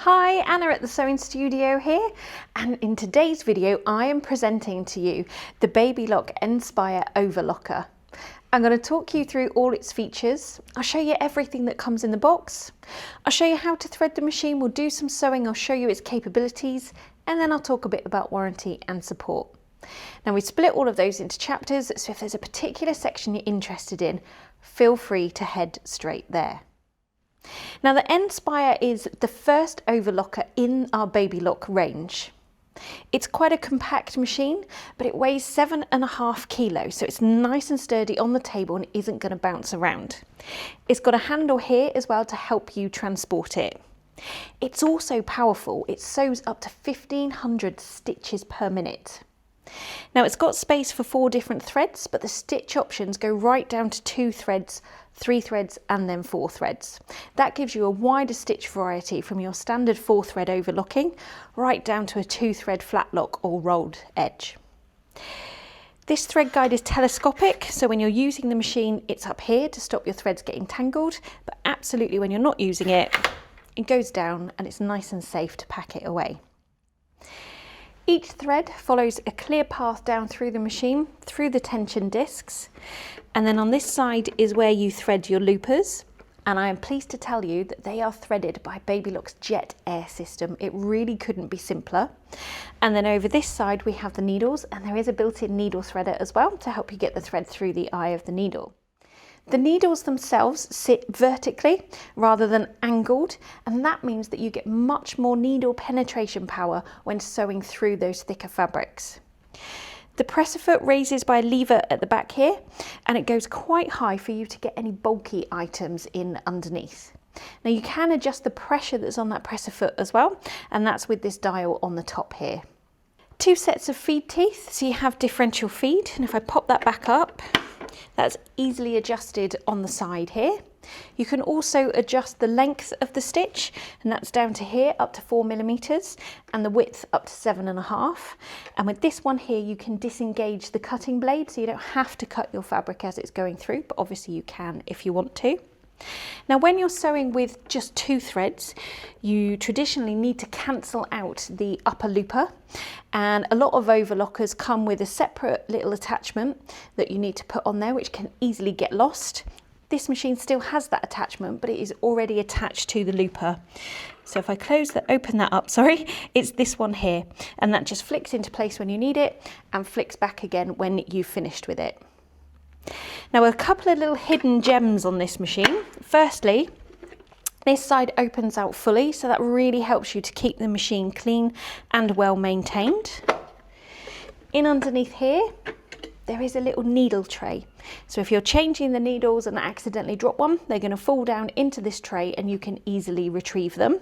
Hi, Anna at the Sewing Studio here, and in today's video I am presenting to you the Overlock Enspire Overlocker. I'm going to talk you through all its features. I'll show you everything that comes in the box. I'll show you how to thread the machine, we'll do some sewing, I'll show you its capabilities, and then I'll talk a bit about warranty and support. Now we split all of those into chapters, so if there's a particular section you're interested in, feel free to head straight there. Now the Enspire is the first overlocker in our Overlock range. It's quite a compact machine, but it weighs 7.5 kilos, so it's nice and sturdy on the table and isn't going to bounce around. It's got a handle here as well to help you transport it. It's also powerful, it sews up to 1500 stitches per minute. Now it's got space for 4 different threads, but the stitch options go right down to 2 threads, 3 threads and then 4 threads. That gives you a wider stitch variety from your standard 4-thread overlocking right down to a 2-thread flatlock or rolled edge. This thread guide is telescopic, so when you're using the machine it's up here to stop your threads getting tangled, but absolutely when you're not using it, it goes down and it's nice and safe to pack it away. Each thread follows a clear path down through the machine, through the tension discs, and then on this side is where you thread your loopers, and I am pleased to tell you that they are threaded by Overlock's Jet Air system. It really couldn't be simpler. And then over this side we have the needles, and there is a built-in needle threader as well to help you get the thread through the eye of the needle. The needles themselves sit vertically rather than angled, and that means that you get much more needle penetration power when sewing through those thicker fabrics. The presser foot raises by a lever at the back here, and it goes quite high for you to get any bulky items in underneath. Now you can adjust the pressure that's on that presser foot as well, and that's with this dial on the top here. 2 sets of feed teeth, so you have differential feed, and if I pop that back up, that's easily adjusted on the side here. You can also adjust the length of the stitch, and that's down to here up to 4mm, and the width up to 7.5. And with this one here you can disengage the cutting blade, so you don't have to cut your fabric as it's going through, but obviously you can if you want to. Now when you're sewing with just 2 threads, you traditionally need to cancel out the upper looper, and a lot of overlockers come with a separate little attachment that you need to put on there, which can easily get lost. This machine still has that attachment, but it is already attached to the looper. So if I open that up, it's this one here, and that just flicks into place when you need it and flicks back again when you've finished with it. Now a couple of little hidden gems on this machine. Firstly, this side opens out fully, so that really helps you to keep the machine clean and well maintained. In underneath here, there is a little needle tray. So if you're changing the needles and accidentally drop one, they're going to fall down into this tray and you can easily retrieve them.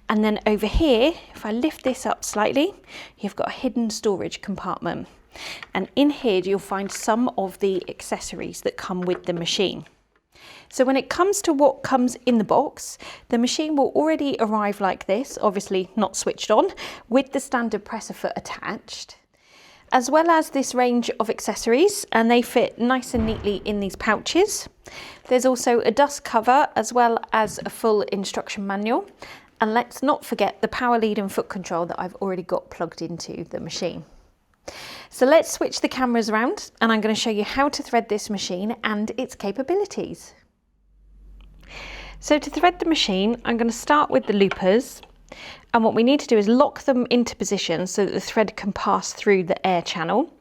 And then over here, if I lift this up slightly, you've got a hidden storage compartment. And in here you'll find some of the accessories that come with the machine. So when it comes to what comes in the box, the machine will already arrive like this, obviously not switched on, with the standard presser foot attached, as well as this range of accessories, and they fit nice and neatly in these pouches. There's also a dust cover as well as a full instruction manual, and let's not forget the power lead and foot control that I've already got plugged into the machine. So let's switch the cameras around, and I'm going to show you how to thread this machine and its capabilities. So to thread the machine, I'm going to start with the loopers, and what we need to do is lock them into position so that the thread can pass through the air channel,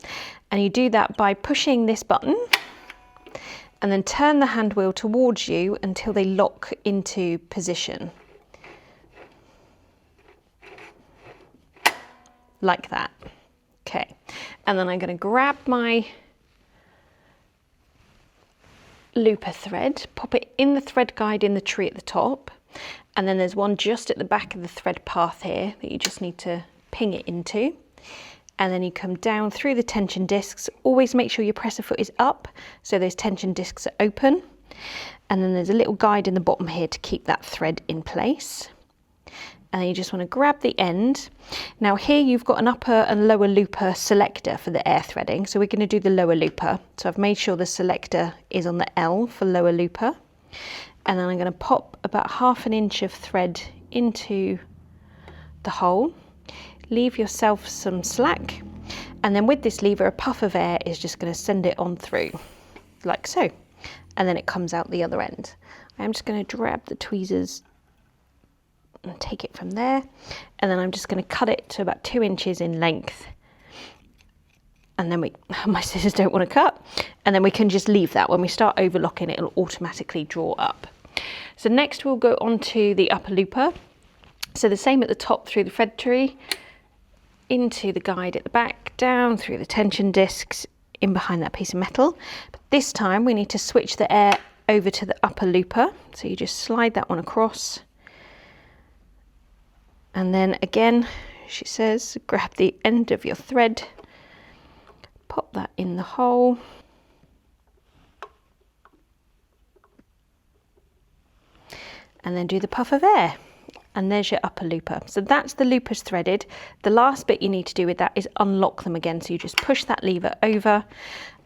and you do that by pushing this button and then turn the hand wheel towards you until they lock into position. Like that. Okay, and then I'm going to grab my looper thread, pop it in the thread guide in the tree at the top, and then there's one just at the back of the thread path here that you just need to ping it into, and then you come down through the tension discs. Always make sure your presser foot is up so those tension discs are open, and then there's a little guide in the bottom here to keep that thread in place. And then you just want to grab the end. Now here you've got an upper and lower looper selector for the air threading, so we're going to do the lower looper. So I've made sure the selector is on the L for lower looper, and then I'm going to pop about 1/2 inch of thread into the hole, leave yourself some slack, and then with this lever, a puff of air is just going to send it on through, like so, and then it comes out the other end. I'm just going to grab the tweezers and take it from there, and then I'm just going to cut it to about 2 inches in length, and then my scissors don't want to cut, and then we can just leave that. When we start overlocking, it'll automatically draw up. So next we'll go on to the upper looper. So the same at the top through the thread tree, into the guide at the back, down through the tension discs, in behind that piece of metal. But this time we need to switch the air over to the upper looper. So you just slide that one across. And then again, she says, grab the end of your thread, pop that in the hole. And then do the puff of air. And there's your upper looper. So that's the loopers threaded. The last bit you need to do with that is unlock them again. So you just push that lever over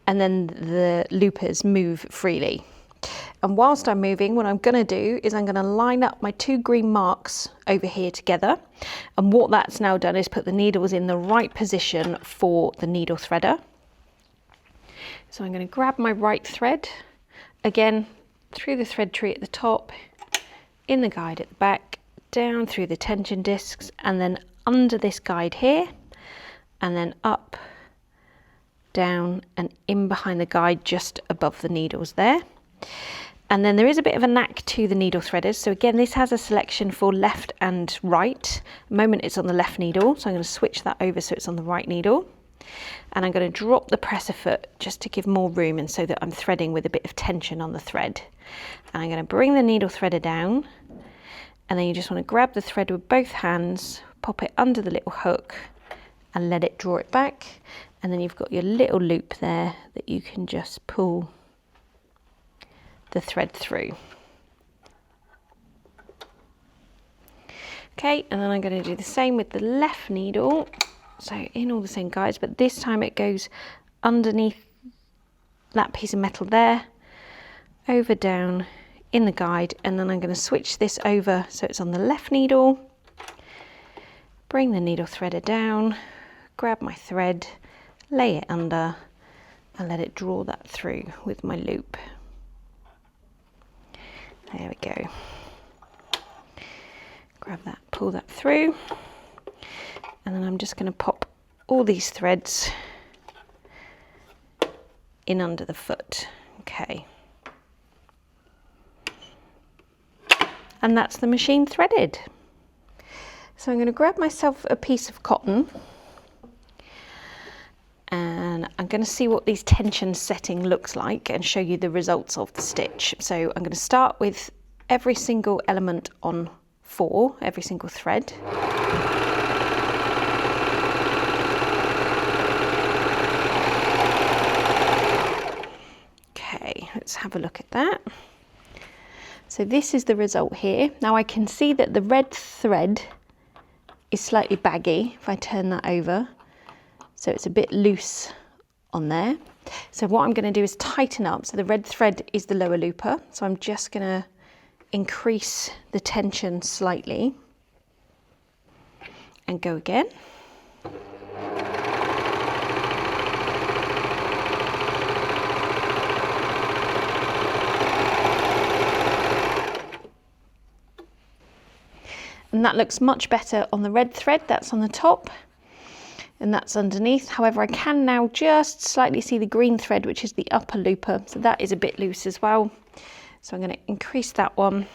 and then the loopers move freely. And whilst I'm moving, what I'm going to do is I'm going to line up my 2 green marks over here together. And what that's now done is put the needles in the right position for the needle threader. So I'm going to grab my right thread, again, through the thread tree at the top, in the guide at the back, down through the tension discs, and then under this guide here, and then up, down, and in behind the guide just above the needles there. And then there is a bit of a knack to the needle threaders. So again, this has a selection for left and right. At the moment it's on the left needle, so I'm going to switch that over so it's on the right needle. And I'm going to drop the presser foot just to give more room and so that I'm threading with a bit of tension on the thread. And I'm going to bring the needle threader down, and then you just want to grab the thread with both hands, pop it under the little hook and let it draw it back. And then you've got your little loop there that you can just pull the thread through. Okay, and then I'm going to do the same with the left needle. So in all the same guides, but this time it goes underneath that piece of metal there, over down in the guide, and then I'm going to switch this over so it's on the left needle, bring the needle threader down, grab my thread, lay it under, and let it draw that through with my loop. There we go. Grab that, pull that through, and then I'm just going to pop all these threads in under the foot. Okay. And that's the machine threaded. So I'm going to grab myself a piece of cotton, and I'm going to see what these tension setting looks like and show you the results of the stitch. So I'm going to start with every single element on 4, every single thread. Okay, let's have a look at that. So this is the result here. Now I can see that the red thread is slightly baggy if I turn that over. So it's a bit loose on there. So what I'm going to do is tighten up. So the red thread is the lower looper. So I'm just going to increase the tension slightly and go again. And that looks much better on the red thread. That's on the top and that's underneath. However, I can now just slightly see the green thread, which is the upper looper. So that is a bit loose as well. So I'm going to increase that one.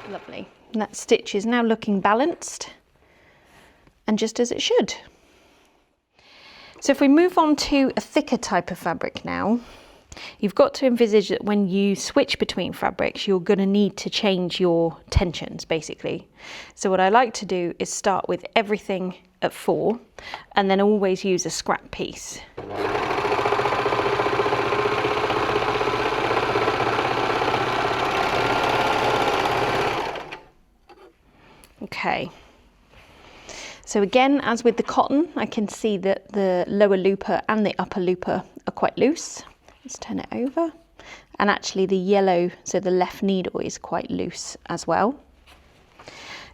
Lovely. And that stitch is now looking balanced and just as it should. So if we move on to a thicker type of fabric now, you've got to envisage that when you switch between fabrics, you're going to need to change your tensions basically. So what I like to do is start with everything at 4 and then always use a scrap piece. Okay. So again, as with the cotton, I can see that the lower looper and the upper looper are quite loose. Let's turn it over. And actually the yellow, so the left needle is quite loose as well.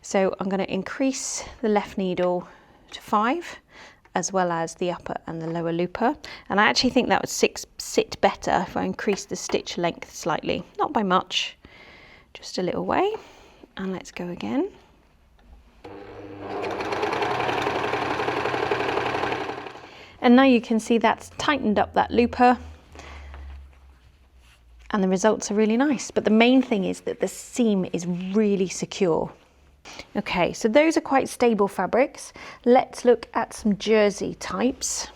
So I'm going to increase the left needle to 5, as well as the upper and the lower looper. And I actually think that would sit better if I increase the stitch length slightly, not by much, just a little way. And let's go again. And now you can see that's tightened up that looper, and the results are really nice. But the main thing is that the seam is really secure. Okay, so those are quite stable fabrics. Let's look at some jersey types.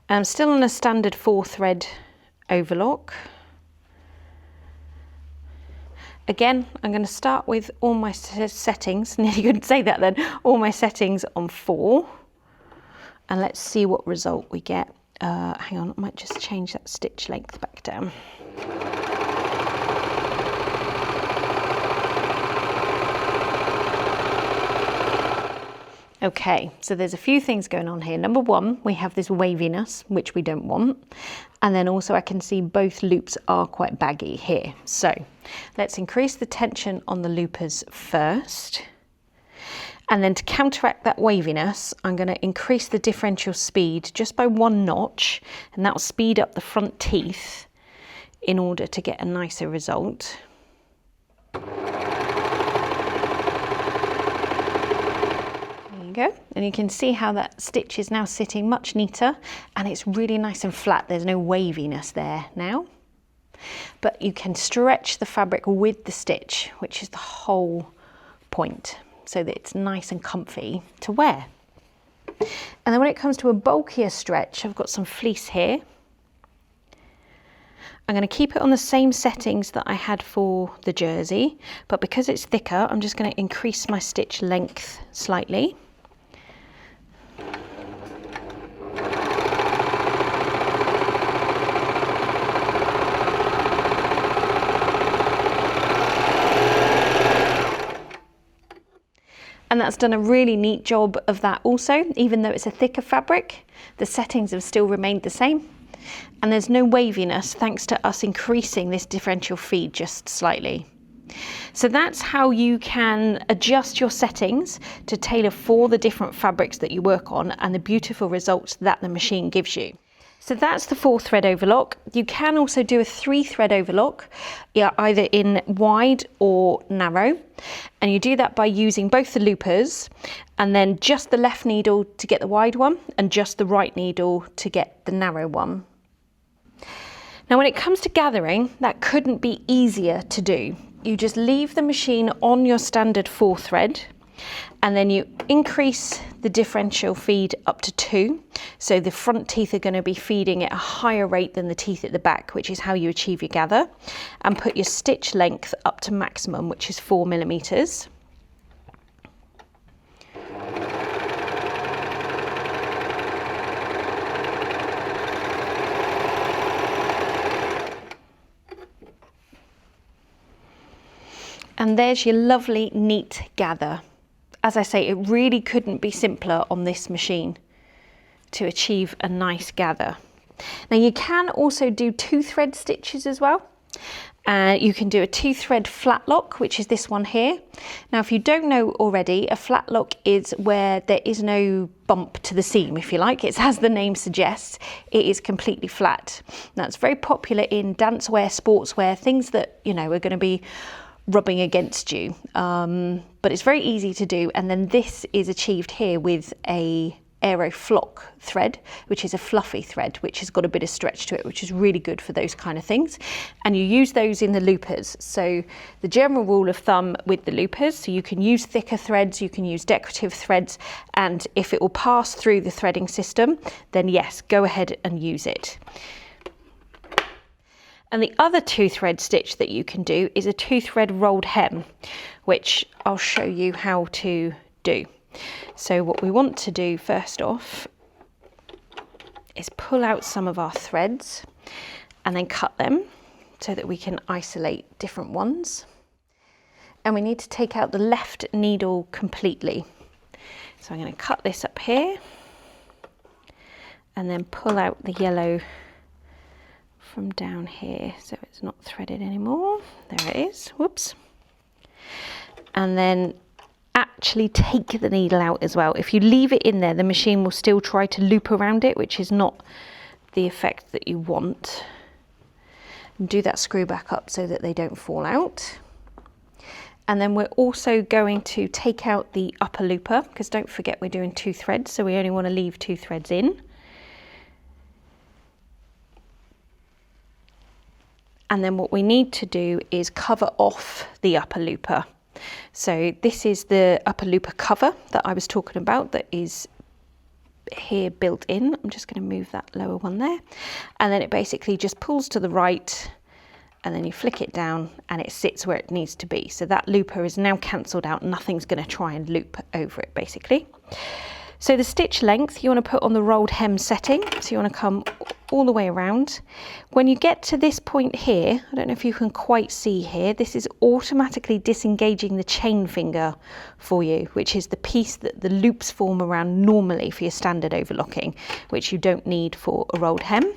I'm still on a standard 4-thread overlock. Again, I'm going to start with all my settings, nearly couldn't say that then, all my settings on 4. And let's see what result we get. Hang on, I might just change that stitch length back down. Okay, so there's a few things going on here. Number one, we have this waviness, which we don't want. And then also I can see both loops are quite baggy here. So let's increase the tension on the loopers first. And then to counteract that waviness, I'm going to increase the differential speed just by 1 notch, and that will speed up the front teeth in order to get a nicer result. There you go. And you can see how that stitch is now sitting much neater, and it's really nice and flat. There's no waviness there now. But you can stretch the fabric with the stitch, which is the whole point, so that it's nice and comfy to wear. And then when it comes to a bulkier stretch, I've got some fleece here. I'm going to keep it on the same settings that I had for the jersey, but because it's thicker, I'm just going to increase my stitch length slightly. And that's done a really neat job of that also. Even though it's a thicker fabric, the settings have still remained the same. And there's no waviness thanks to us increasing this differential feed just slightly. So that's how you can adjust your settings to tailor for the different fabrics that you work on and the beautiful results that the machine gives you. So that's the 4-thread overlock. You can also do a 3-thread overlock, either in wide or narrow. And you do that by using both the loopers and then just the left needle to get the wide one and just the right needle to get the narrow one. Now when it comes to gathering, that couldn't be easier to do. You just leave the machine on your standard 4-thread, and then you increase the differential feed up to 2. So the front teeth are going to be feeding at a higher rate than the teeth at the back, which is how you achieve your gather, and put your stitch length up to maximum, which is 4 millimeters. And there's your lovely, neat gather. As I say, it really couldn't be simpler on this machine to achieve a nice gather. Now you can also do 2-thread stitches as well. You can do a 2-thread flatlock, which is this one here. Now if you don't know already, a flatlock is where there is no bump to the seam, if you like. It's as the name suggests, it is completely flat. That's very popular in dancewear, sportswear, things that, you know, are going to be rubbing against you, but it's very easy to do. And then this is achieved here with a aero flock thread, which is a fluffy thread which has got a bit of stretch to it, which is really good for those kind of things. And you use those in the loopers. So the general rule of thumb with the loopers, so you can use thicker threads, you can use decorative threads, and if it will pass through the threading system, then yes, go ahead and use it. And the other 2-thread stitch that you can do is a 2-thread rolled hem, which I'll show you how to do. So what we want to do first off is pull out some of our threads and then cut them so that we can isolate different ones. And we need to take out the left needle completely. So I'm going to cut this up here and then pull out the yellow from down here so it's not threaded anymore. There it is, whoops. And then actually take the needle out as well. If you leave it in there, the machine will still try to loop around it, which is not the effect that you want. And do that screw back up so that they don't fall out. And then we're also going to take out the upper looper, because don't forget we're doing 2 threads, so we only want to leave 2 threads in. And then what we need to do is cover off the upper looper. So this is the upper looper cover that I was talking about that is here built in. I'm just going to move that lower one there. And then it basically just pulls to the right and then you flick it down and it sits where it needs to be. So that looper is now cancelled out. Nothing's going to try and loop over it basically. So the stitch length you want to put on the rolled hem setting. So you want to come all the way around. When you get to this point here, I don't know if you can quite see here, this is automatically disengaging the chain finger for you, which is the piece that the loops form around normally for your standard overlocking, which you don't need for a rolled hem.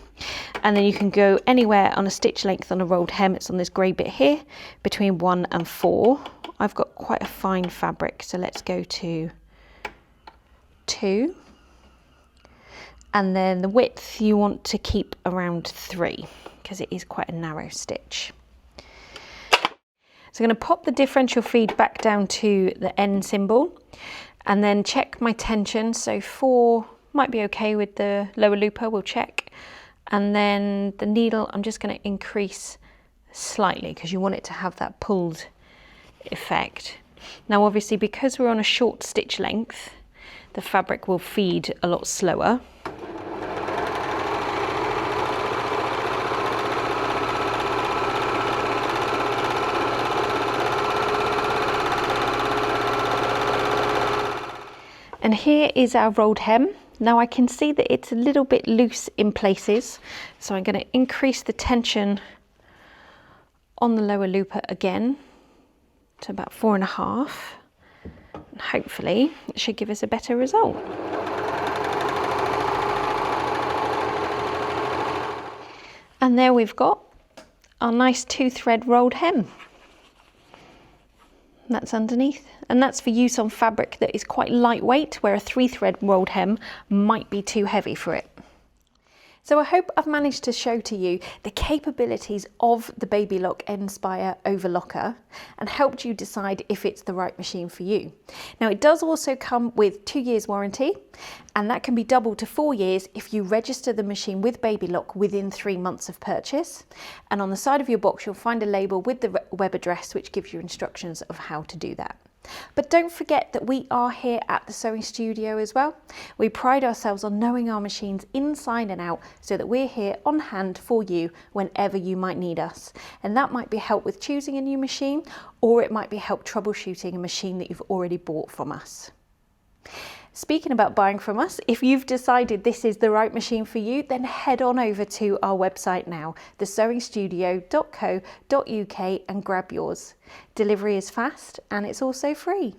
And then you can go anywhere on a stitch length on a rolled hem. It's on this grey bit here, between 1 and 4. I've got quite a fine fabric, so let's go to 2. And then the width you want to keep around 3 because it is quite a narrow stitch. So I'm going to pop the differential feed back down to the N symbol and then check my tension. So 4 might be okay with the lower looper, we'll check. And then the needle I'm just going to increase slightly because you want it to have that pulled effect. Now obviously because we're on a short stitch length, the fabric will feed a lot slower. And here is our rolled hem. Now I can see that it's a little bit loose in places, so I'm going to increase the tension on the lower looper again to about 4.5. And hopefully it should give us a better result. And there we've got our nice 2-thread rolled hem. That's underneath, and that's for use on fabric that is quite lightweight, where a 3-thread rolled hem might be too heavy for it. So I hope I've managed to show to you the capabilities of the Babylock Enspire Overlocker and helped you decide if it's the right machine for you. Now it does also come with 2 years warranty, and that can be doubled to 4 years if you register the machine with Babylock within 3 months of purchase. And on the side of your box you'll find a label with the web address which gives you instructions of how to do that. But don't forget that we are here at the sewing studio as well. We pride ourselves on knowing our machines inside and out so that we're here on hand for you whenever you might need us. And that might be help with choosing a new machine, or it might be help troubleshooting a machine that you've already bought from us. Speaking about buying from us, if you've decided this is the right machine for you, then head on over to our website now, thesewingstudio.co.uk, and grab yours. Delivery is fast and it's also free.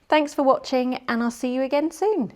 Thanks for watching, and I'll see you again soon.